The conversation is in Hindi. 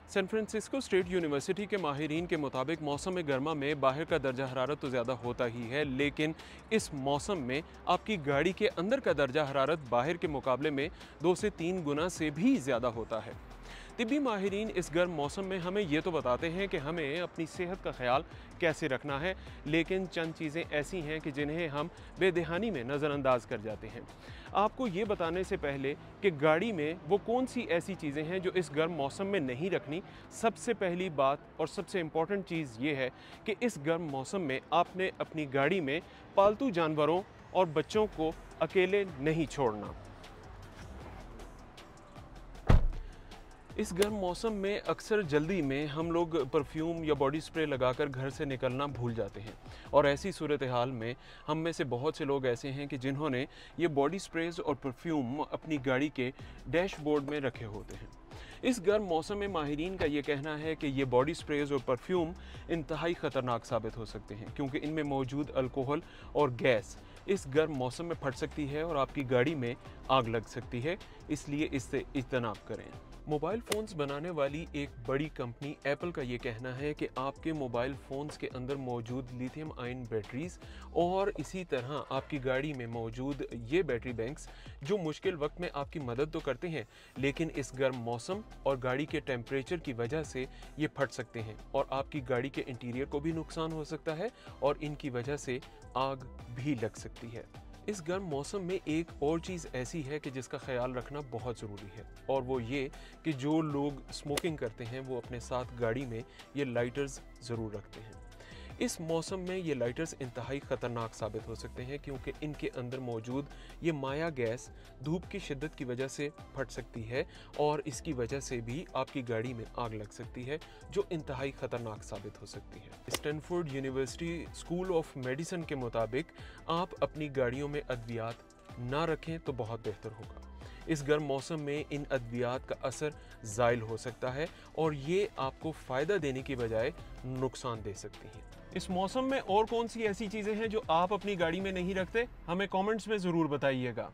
सैन फ्रांसिस्को स्टेट यूनिवर्सिटी के माहिरीन के मुताबिक मौसम गर्मा में बाहर का दर्जा हरारत तो ज़्यादा होता ही है, लेकिन इस मौसम में आपकी गाड़ी के अंदर का दर्जा हरारत बाहर के मुकाबले में 2 से 3 गुना से भी ज़्यादा होता है। तिब्बी माहिरीन इस गर्म मौसम में हमें ये तो बताते हैं कि हमें अपनी सेहत का ख्याल कैसे रखना है, लेकिन चंद चीज़ें ऐसी हैं कि जिन्हें हम बेदहानी में नज़रअंदाज कर जाते हैं। आपको ये बताने से पहले कि गाड़ी में वो कौन सी ऐसी चीज़ें हैं जो इस गर्म मौसम में नहीं रखनी, सबसे पहली बात और सबसे इम्पॉर्टेंट चीज़ ये है कि इस गर्म मौसम में आपने अपनी गाड़ी में पालतू जानवरों और बच्चों को अकेले नहीं छोड़ना। इस गर्म मौसम में अक्सर जल्दी में हम लोग परफ्यूम या बॉडी स्प्रे लगाकर घर से निकलना भूल जाते हैं, और ऐसी सूरत हाल में हम में से बहुत से लोग ऐसे हैं कि जिन्होंने ये बॉडी स्प्रेज और परफ्यूम अपनी गाड़ी के डैशबोर्ड में रखे होते हैं। इस गर्म मौसम में माहिरीन का ये कहना है कि ये बॉडी स्प्रेज और परफ्यूम इंतहाई ख़तरनाक साबित हो सकते हैं, क्योंकि इनमें मौजूद अल्कोहल और गैस इस गर्म मौसम में फट सकती है और आपकी गाड़ी में आग लग सकती है, इसलिए इससे इज्तनाब करें। मोबाइल फ़ोन्स बनाने वाली एक बड़ी कंपनी एप्पल का ये कहना है कि आपके मोबाइल फ़ोन्स के अंदर मौजूद लिथियम आयन बैटरीज़ और इसी तरह आपकी गाड़ी में मौजूद ये बैटरी बैंक्स जो मुश्किल वक्त में आपकी मदद तो करते हैं, लेकिन इस गर्म मौसम और गाड़ी के टेम्परेचर की वजह से ये फट सकते हैं और आपकी गाड़ी के इंटीरियर को भी नुकसान हो सकता है और इनकी वजह से आग भी लग सकती है। इस गर्म मौसम में एक और चीज़ ऐसी है कि जिसका ख्याल रखना बहुत ज़रूरी है, और वो ये कि जो लोग स्मोकिंग करते हैं वो अपने साथ गाड़ी में ये लाइटर्स ज़रूर रखते हैं। इस मौसम में ये लाइटर्स इंतहाई ख़तरनाक साबित हो सकते हैं, क्योंकि इनके अंदर मौजूद ये माया गैस धूप की शिद्दत की वजह से फट सकती है और इसकी वजह से भी आपकी गाड़ी में आग लग सकती है, जो इंतहाई ख़तरनाक साबित हो सकती है। Stanford university school of medicine के मुताबिक आप अपनी गाड़ियों में अद्वियात ना रखें तो बहुत बेहतर होगा। इस गर्म मौसम में इन अद्वियात का असर ज़ाइल हो सकता है और ये आपको फ़ायदा देने की बजाय नुकसान दे सकती हैं। इस मौसम में और कौन सी ऐसी चीज़ें हैं जो आप अपनी गाड़ी में नहीं रखते, हमें कमेंट्स में ज़रूर बताइएगा।